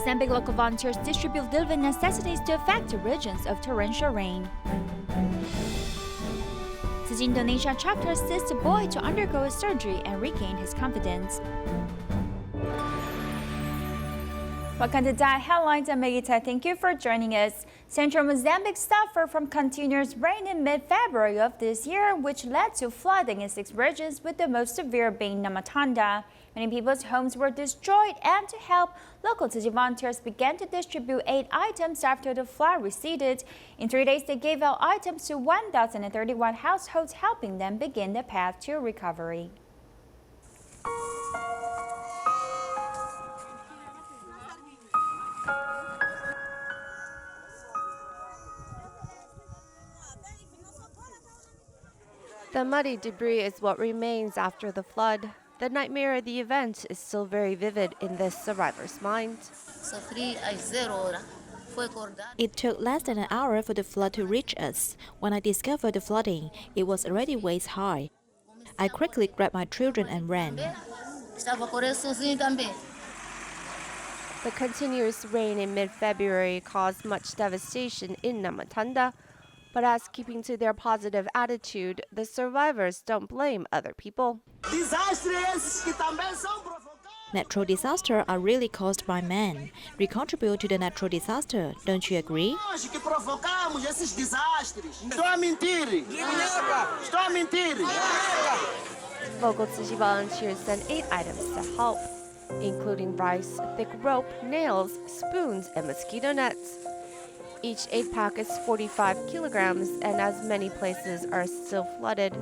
Mozambique local volunteers distribute living necessities to affected regions of torrential rain. Tzu Chi Indonesia chapter assists a boy to undergo a surgery and regain his confidence. Welcome to Diet Headlines. I'm Megita. Thank you for joining us. Central Mozambique suffered from continuous rain in mid-February of this year, which led to flooding in 6 regions, with the most severe being Namatanda. Many people's homes were destroyed, and to help, local Tzu Chi volunteers began to distribute aid items after the flood receded. In 3 days, they gave out items to 1,031 households, helping them begin the path to recovery. The muddy debris is what remains after the flood. The nightmare of the event is still very vivid in this survivor's mind. It took less than an hour for the flood to reach us. When I discovered the flooding, it was already waist high. I quickly grabbed my children and ran. The continuous rain in mid-February caused much devastation in Namatanda. But as keeping to their positive attitude, the survivors don't blame other people. Natural disasters are really caused by man. We contribute to the natural disaster, don't you agree? Local Tzu Chi volunteers sent 8 items to help, including rice, thick rope, nails, spoons, and mosquito nets. Each aid pack is 45 kilograms, and as many places are still flooded,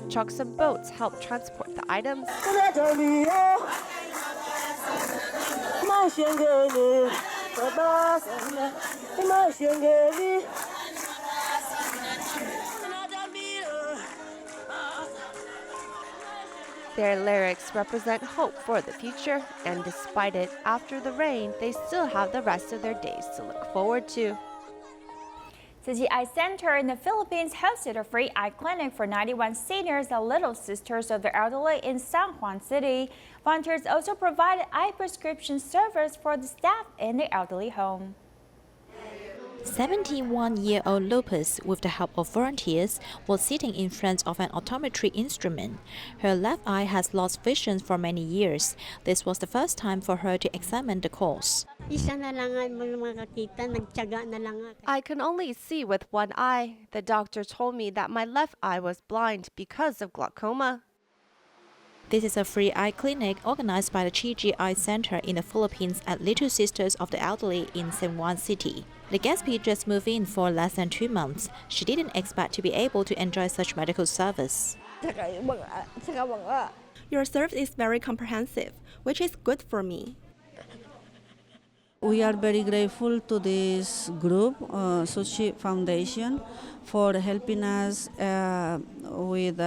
trucks and boats help transport the items. Their lyrics represent hope for the future, and despite it, after the rain, they still have the rest of their days to look forward to. Tzu Chi Eye Center in the Philippines hosted a free eye clinic for 91 seniors and little sisters of the elderly in San Juan City. Volunteers also provided eye prescription service for the staff in the elderly home. 71-year-old Lopez, with the help of volunteers, was sitting in front of an optometry instrument. Her left eye has lost vision for many years. This was the first time for her to examine the cause. I can only see with one eye. The doctor told me that my left eye was blind because of glaucoma. This is a free eye clinic organized by the Tzu Chi Eye Center in the Philippines at Little Sisters of the Elderly in San Juan City. The Gatsby just moved in for less than 2 months. She didn't expect to be able to enjoy such medical service. Your service is very comprehensive, which is good for me. We are very grateful to this group, Tzu Chi Foundation, for helping us with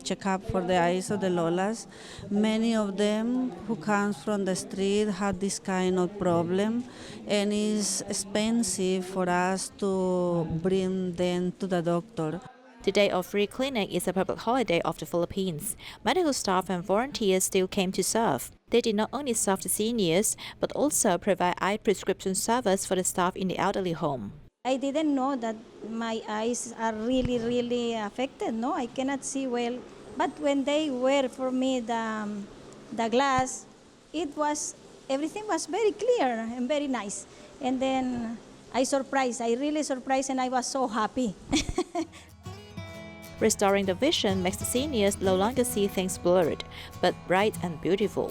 check-up for the eyes of the Lolas. Many of them who comes from the street had this kind of problem, and it's expensive for us to bring them to the doctor. The day of free clinic is a public holiday of the Philippines. Medical staff and volunteers still came to serve. They did not only serve the seniors, but also provide eye prescription service for the staff in the elderly home. I didn't know that my eyes are really affected. No, I cannot see well. But when they wear for me the glass, everything was very clear and very nice. And then I really surprised, and I was so happy. Restoring the vision makes the seniors no longer see things blurred, but bright and beautiful.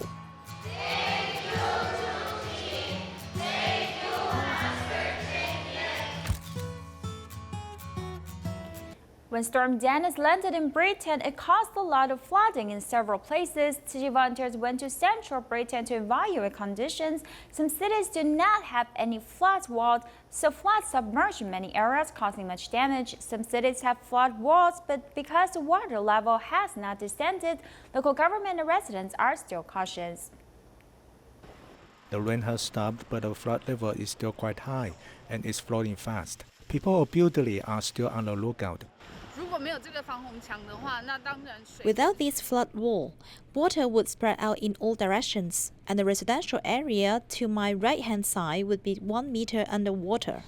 When Storm Dennis landed in Britain, it caused a lot of flooding in several places. Tzu Chi volunteers went to central Britain to evaluate conditions. Some cities do not have any flood walls, so floods submerged many areas, causing much damage. Some cities have flood walls, but because the water level has not descended, local government and residents are still cautious. The rain has stopped, but the flood level is still quite high and is flowing fast. People obviously are still on the lookout. Without this flood wall, water would spread out in all directions, and the residential area to my right-hand side would be 1 meter underwater.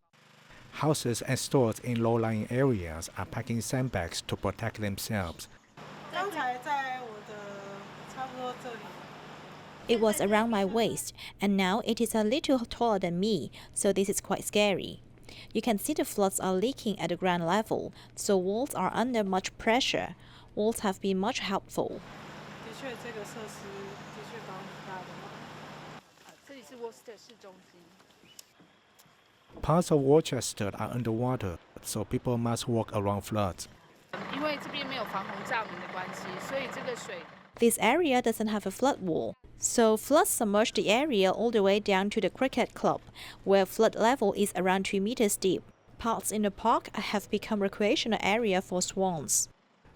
Houses and stores in low-lying areas are packing sandbags to protect themselves. It was around my waist, and now it is a little taller than me, so this is quite scary. You can see the floods are leaking at the ground level, so walls are under much pressure. Walls have been much helpful. Parts of Worcester are underwater, so people must walk around floods. This area doesn't have a flood wall, so floods submerge the area all the way down to the cricket club, where flood level is around 2 meters deep. Parts in the park have become recreational area for swans.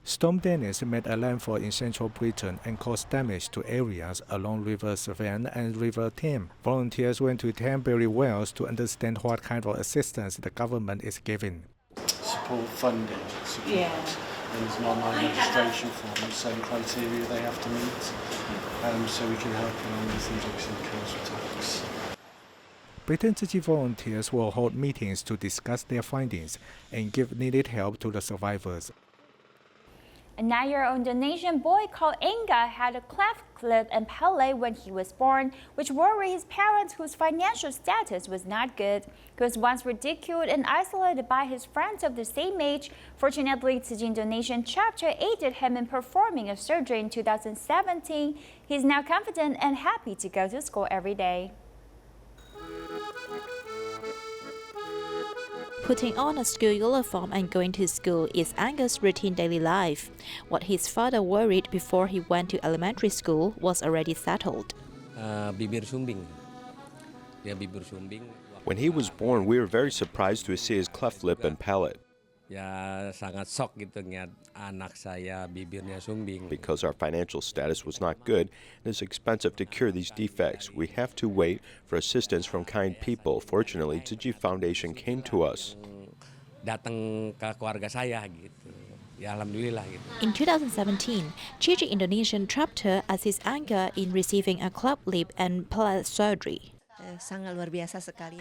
Storm Dennis made a landfall in central Britain and caused damage to areas along River Severn and River Thames. Volunteers went to Tambury Wells to understand what kind of assistance the government is giving. Support funding, support, and there's an online registration form, same criteria they have to meet, so we can help them with injection council tax. Britain Tzu Chi volunteers will hold meetings to discuss their findings and give needed help to the survivors. A 9-year-old Indonesian boy called Angga had a cleft lip and palate when he was born, which worried his parents whose financial status was not good. He was once ridiculed and isolated by his friends of the same age. Fortunately, Tzu Chi Indonesian chapter aided him in performing a surgery in 2017. He is now confident and happy to go to school every day. Putting on a school uniform and going to school is Angga's routine daily life. What his father worried before he went to elementary school was already settled. When he was born, we were very surprised to see his cleft lip and palate. Because our financial status was not good, it is expensive to cure these defects. We have to wait for assistance from kind people. Fortunately, Tzu Chi Foundation came to us. In 2017, Tzu Chi Indonesian chapter assists Angga in receiving a cleft lip and palate surgery.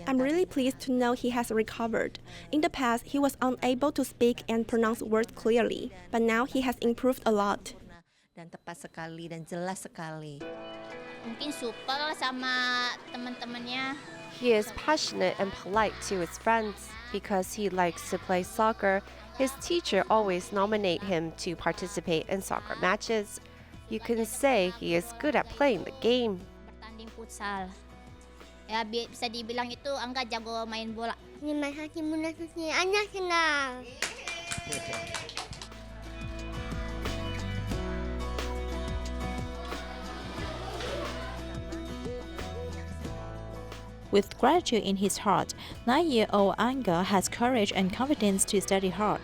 I'm really pleased to know he has recovered. In the past, he was unable to speak and pronounce words clearly, but now he has improved a lot. He is passionate and polite to his friends. Because he likes to play soccer, his teacher always nominates him to participate in soccer matches. You can say he is good at playing the game. Ya bisa dibilang itu Angga jago main bola. With gratitude in his heart, 9-year-old Angga has courage and confidence to study hard.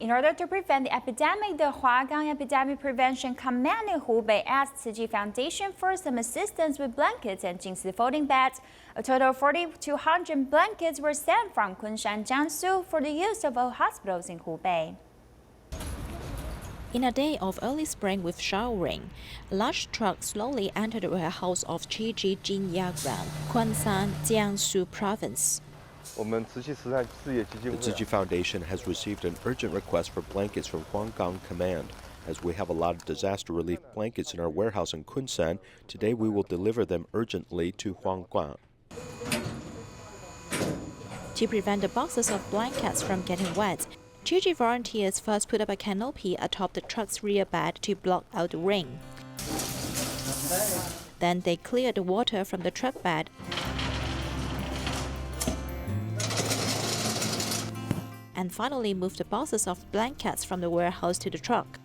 In order to prevent the epidemic, the Huagang Epidemic Prevention Command in Hubei asked Tzu Chi Foundation for some assistance with blankets and Jingsi folding beds. A total of 4,200 blankets were sent from Kunshan, Jiangsu for the use of all hospitals in Hubei. In a day of early spring with showering, a large truck slowly entered the warehouse of Tzu Chi Jinyagran, Kunshan, Jiangsu Province. The Tzu Chi Foundation has received an urgent request for blankets from Huanggang Command. As we have a lot of disaster relief blankets in our warehouse in Kunshan, today we will deliver them urgently to Huanggang. To prevent the boxes of blankets from getting wet, Tzu Chi volunteers first put up a canopy atop the truck's rear bed to block out the rain. Then they cleared the water from the truck bed and finally moved the boxes of blankets from the warehouse to the truck.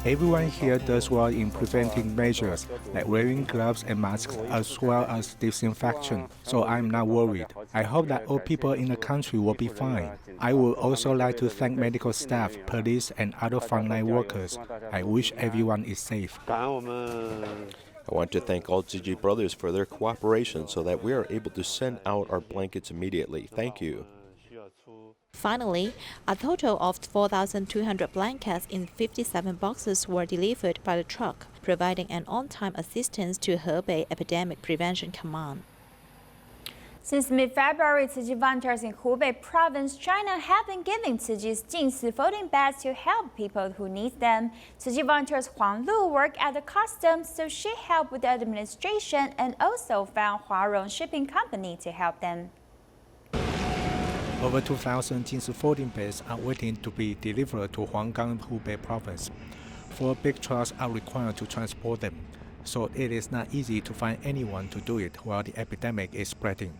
Everyone here does well in preventing measures like wearing gloves and masks as well as disinfection, so I'm not worried. I hope that all people in the country will be fine. I would also like to thank medical staff, police and other frontline workers. I wish everyone is safe. I want to thank all Tzu Chi brothers for their cooperation so that we are able to send out our blankets immediately. Thank you. Finally, a total of 4,200 blankets in 57 boxes were delivered by the truck, providing an on-time assistance to Hebei Epidemic Prevention Command. Since mid-February, Tzu Chi volunteers in Hubei province, China, have been giving Tzu Chi's Jingsi folding bags to help people who need them. Tzu Chi volunteers Huang Lu work at the customs, so she helped with the administration and also found Huarong Shipping Company to help them. Over 2,000 Jingsi folding bags are waiting to be delivered to Huanggang, Hubei province. 4 big trucks are required to transport them, so it is not easy to find anyone to do it while the epidemic is spreading.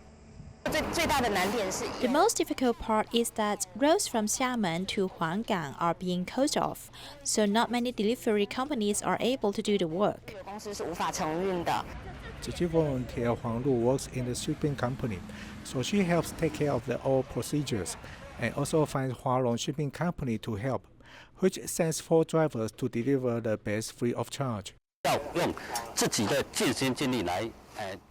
The most difficult part is that roads from Xiamen to Huanggang are being closed off, so not many delivery companies are able to do the work. Tzu Chi volunteer Huang Lu works in the shipping company, so she helps take care of all procedures and also finds Huarong Shipping Company to help, which sends 4 drivers to deliver the bags free of charge.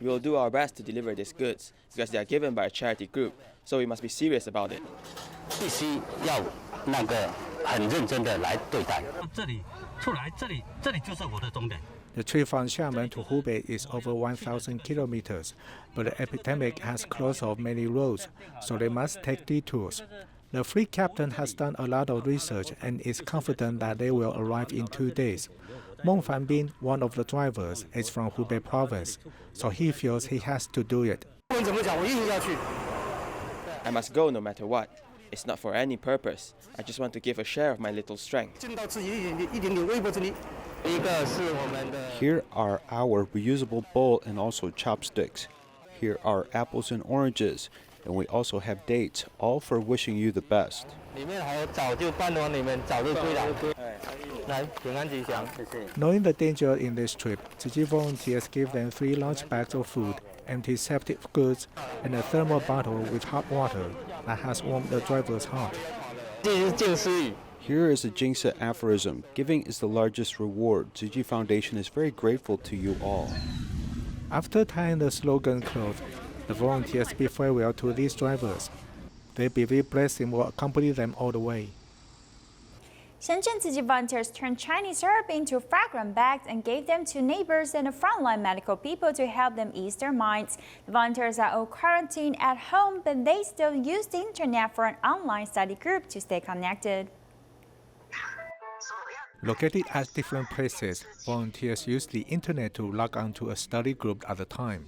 We will do our best to deliver these goods because they are given by a charity group, so we must be serious about it. The trip from Xiamen to Hubei is over 1,000 kilometers, but the epidemic has closed off many roads, so they must take detours. The fleet captain has done a lot of research and is confident that they will arrive in 2 days. Meng Fanbin, one of the drivers, is from Hubei province, so he feels he has to do it. I must go no matter what. It's not for any purpose. I just want to give a share of my little strength. Here are our reusable bowl and also chopsticks. Here are apples and oranges, and we also have dates, all for wishing you the best. Knowing the danger in this trip, Tzu Chi volunteers give them 3 lunch bags of food, antiseptic goods, and a thermal bottle with hot water that has warmed the driver's heart. Here is a Jingsi aphorism: giving is the largest reward. Tzu Chi Foundation is very grateful to you all. After tying the slogan cloth, the volunteers bid farewell to these drivers. They believe blessing will accompany them all the way. Shenzhen Tzu Chi volunteers turned Chinese herb into fragrant bags and gave them to neighbors and frontline medical people to help them ease their minds. The volunteers are all quarantined at home, but they still use the internet for an online study group to stay connected. Located at different places, volunteers use the internet to log on to a study group at a time.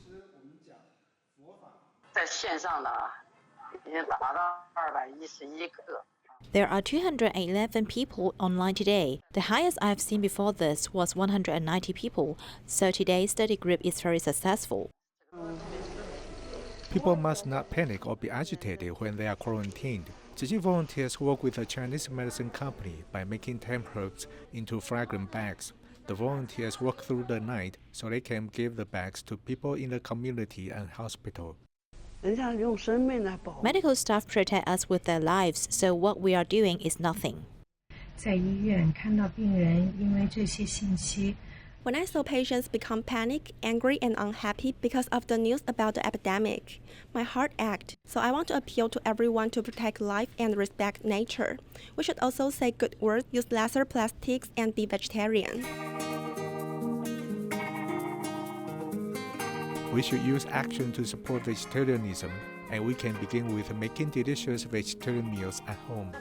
There are 211 people online today. The highest I've seen before this was 190 people, so today's study group is very successful. People must not panic or be agitated when they are quarantined. Tzu Chi volunteers work with a Chinese medicine company by making tame herbs into fragrant bags. The volunteers work through the night so they can give the bags to people in the community and hospital. Medical staff protect us with their lives, so what we are doing is nothing. When I saw patients become panicked, angry, and unhappy because of the news about the epidemic, my heart ached. So I want to appeal to everyone to protect life and respect nature. We should also say good words, use lesser plastics, and be vegetarian. We should use action to support vegetarianism, and we can begin with making delicious vegetarian meals at home.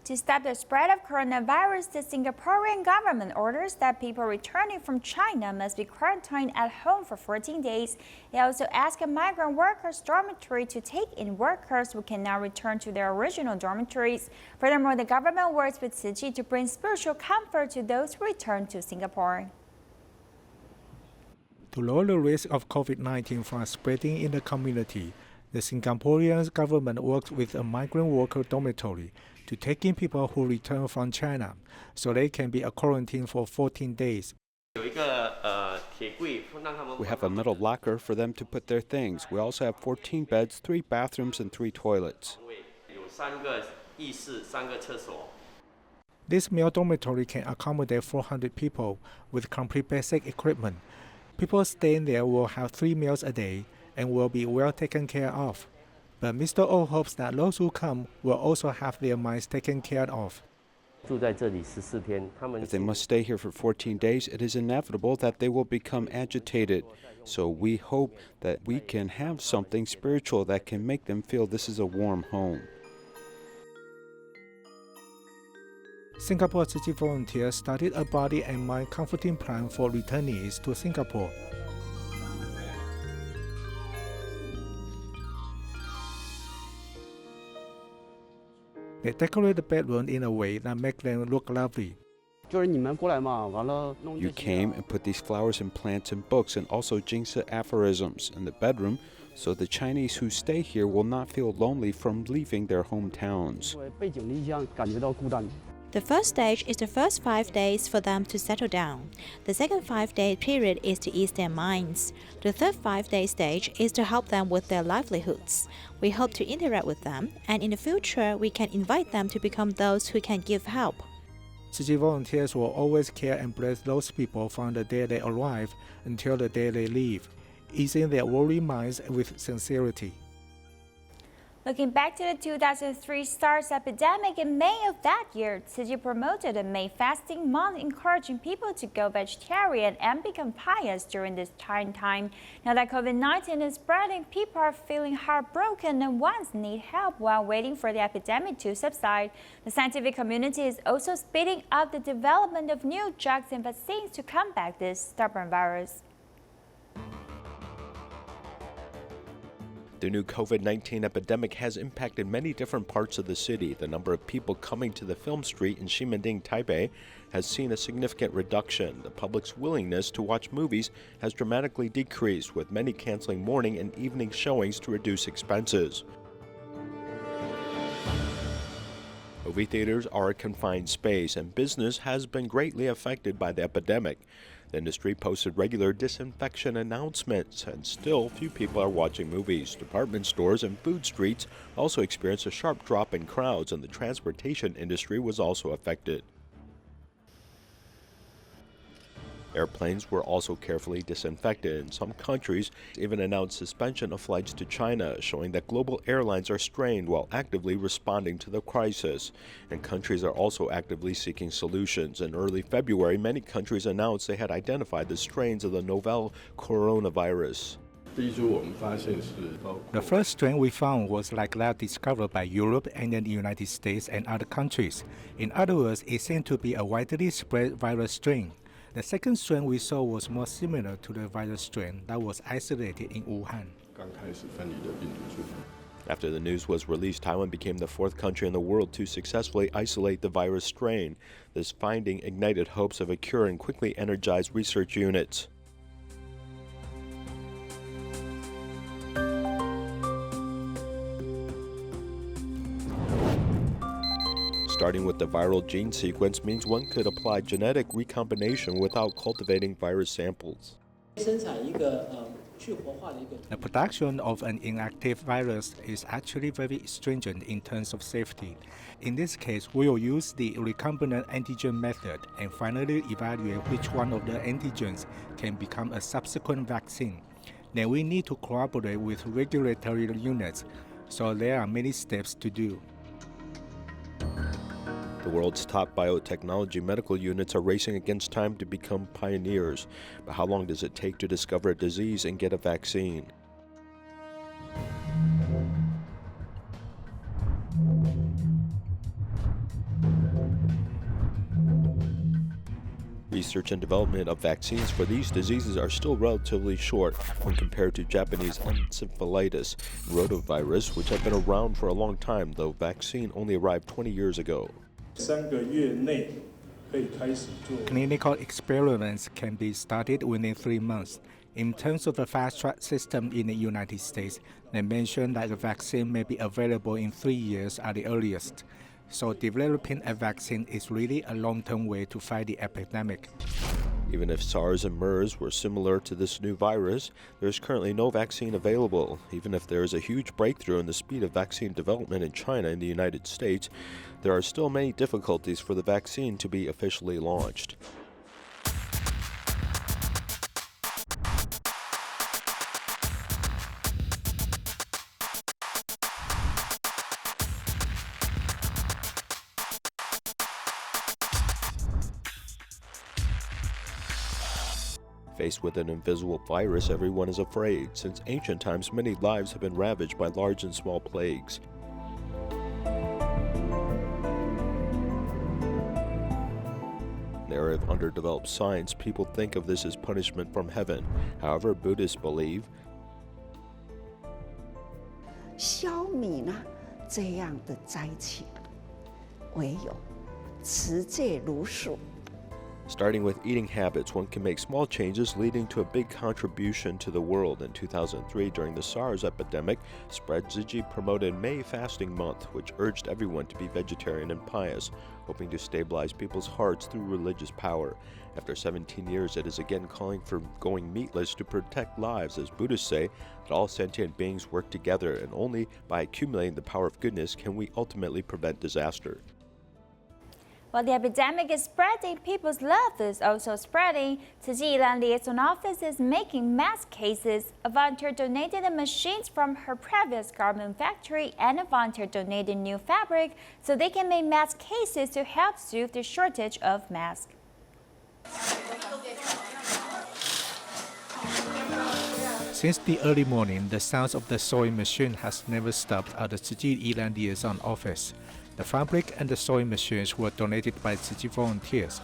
To stop the spread of coronavirus, the Singaporean government orders that people returning from China must be quarantined at home for 14 days. They also ask a migrant workers' dormitory to take in workers who cannot return to their original dormitories. Furthermore, the government works with Tzu Chi to bring spiritual comfort to those who return to Singapore. To lower the risk of COVID-19 from spreading in the community, The Singaporean government worked with a migrant worker dormitory to take in people who return from China, so they can be quarantined for 14 days. We have a metal locker for them to put their things. We also have 14 beds, 3 bathrooms, and 3 toilets. This male dormitory can accommodate 400 people with complete basic equipment. People staying there will have 3 meals a day and will be well taken care of. But Mr. O hopes that those who come will also have their minds taken care of. If they must stay here for 14 days, it is inevitable that they will become agitated. So we hope that we can have something spiritual that can make them feel this is a warm home. Singapore Tzu Chi volunteers started a body and mind comforting plan for returnees to Singapore. They decorate the bedroom in a way that makes them look lovely. You came and put these flowers and plants and books and also Jingsi aphorisms in the bedroom, so the Chinese who stay here will not feel lonely from leaving their hometowns. The first stage is the first 5 days for them to settle down. The second 5-day period is to ease their minds. The third 5-day stage is to help them with their livelihoods. We hope to interact with them, and in the future, we can invite them to become those who can give help. Tzu Chi volunteers will always care and bless those people from the day they arrive until the day they leave, easing their worried minds with sincerity. Looking back to the 2003 SARS epidemic in May of that year, Tzu Chi promoted a May fasting month, encouraging people to go vegetarian and become pious during this trying time. Now that COVID-19 is spreading, people are feeling heartbroken and once need help while waiting for the epidemic to subside. The scientific community is also speeding up the development of new drugs and vaccines to combat this stubborn virus. The new COVID-19 epidemic has impacted many different parts of the city. The number of people coming to the film street in Ximending, Taipei has seen a significant reduction. The public's willingness to watch movies has dramatically decreased, with many canceling morning and evening showings to reduce expenses. Movie theaters are a confined space, and business has been greatly affected by the epidemic. The industry posted regular disinfection announcements, and still few people are watching movies. Department stores and food streets also experienced a sharp drop in crowds, and the transportation industry was also affected. Airplanes were also carefully disinfected, and some countries even announced suspension of flights to China, showing that global airlines are strained while actively responding to the crisis. And countries are also actively seeking solutions. In early February, many countries announced they had identified the strains of the novel coronavirus. The first strain we found was like that discovered by Europe and the United States and other countries. In other words, it seemed to be a widely spread virus strain. The second strain we saw was more similar to the virus strain that was isolated in Wuhan. After the news was released, Taiwan became the 4th country in the world to successfully isolate the virus strain. This finding ignited hopes of a cure and quickly energized research units. Starting with the viral gene sequence means one could apply genetic recombination without cultivating virus samples. The production of an inactive virus is actually very stringent in terms of safety. In this case, we will use the recombinant antigen method and finally evaluate which one of the antigens can become a subsequent vaccine. Then we need to collaborate with regulatory units, so there are many steps to do. The world's top biotechnology medical units are racing against time to become pioneers. But how long does it take to discover a disease and get a vaccine? Research and development of vaccines for these diseases are still relatively short when compared to Japanese encephalitis and rotavirus, which have been around for a long time, though vaccine only arrived 20 years ago. Clinical experiments can be started within 3 months. In terms of the fast-track system in the United States, they mentioned that the vaccine may be available in 3 years at the earliest. So developing a vaccine is really a long-term way to fight the epidemic. Even if SARS and MERS were similar to this new virus, there is currently no vaccine available. Even if there is a huge breakthrough in the speed of vaccine development in China and the United States, there are still many difficulties for the vaccine to be officially launched. Faced with an invisible virus, everyone is afraid. Since ancient times, many lives have been ravaged by large and small plagues. In the area of underdeveloped science, people think of this as punishment from heaven. However, Buddhists believe 消弭呢这样的灾情，唯有持戒如数。 Starting with eating habits, one can make small changes leading to a big contribution to the world. In 2003, during the SARS epidemic, spread Tzu Chi promoted May Fasting Month, which urged everyone to be vegetarian and pious, hoping to stabilize people's hearts through religious power. After 17 years, it is again calling for going meatless to protect lives, as Buddhists say that all sentient beings work together, and only by accumulating the power of goodness can we ultimately prevent disaster. While the epidemic is spreading, people's love is also spreading. Tzu Chi Ilan Liaison Office is making mask cases. A volunteer donated the machines from her previous garment factory, and a volunteer donated new fabric so they can make mask cases to help soothe the shortage of masks. Since the early morning, the sounds of the sewing machine has never stopped at the Tzu Chi Ilan Liaison Office. The fabric and the sewing machines were donated by Tzu Chi volunteers.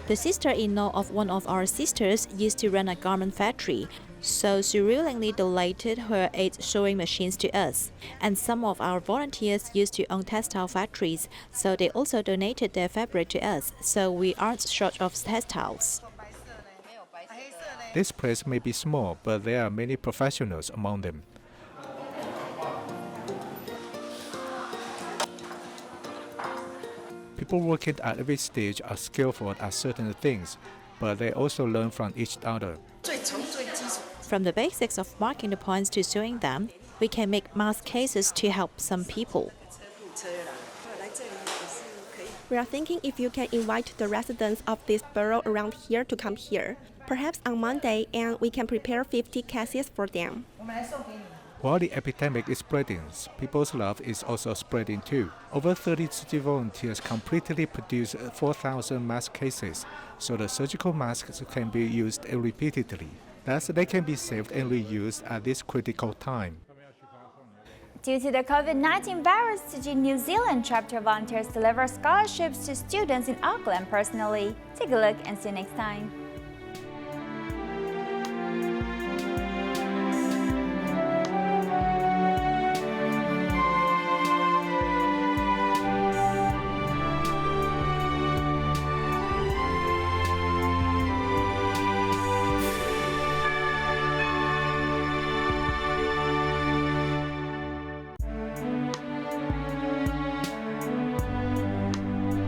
The sister-in-law of one of our sisters used to run a garment factory, so she willingly donated her 8 sewing machines to us. And some of our volunteers used to own textile factories, so they also donated their fabric to us, so we aren't short of textiles. This place may be small, but there are many professionals among them. People working at every stage are skillful at certain things, but they also learn from each other. From the basics of marking the points to sewing them, we can make mask cases to help some people. We are thinking if you can invite the residents of this borough around here to come here, perhaps on Monday, and we can prepare 50 cases for them. While the epidemic is spreading, people's love is also spreading too. Over 30 Tzu Chi volunteers completely produced 4,000 mask cases, so the surgical masks can be used repeatedly. Thus, they can be saved and reused at this critical time. Due to the COVID-19 virus, Tzu Chi New Zealand chapter volunteers deliver scholarships to students in Auckland personally. Take a look and see you next time.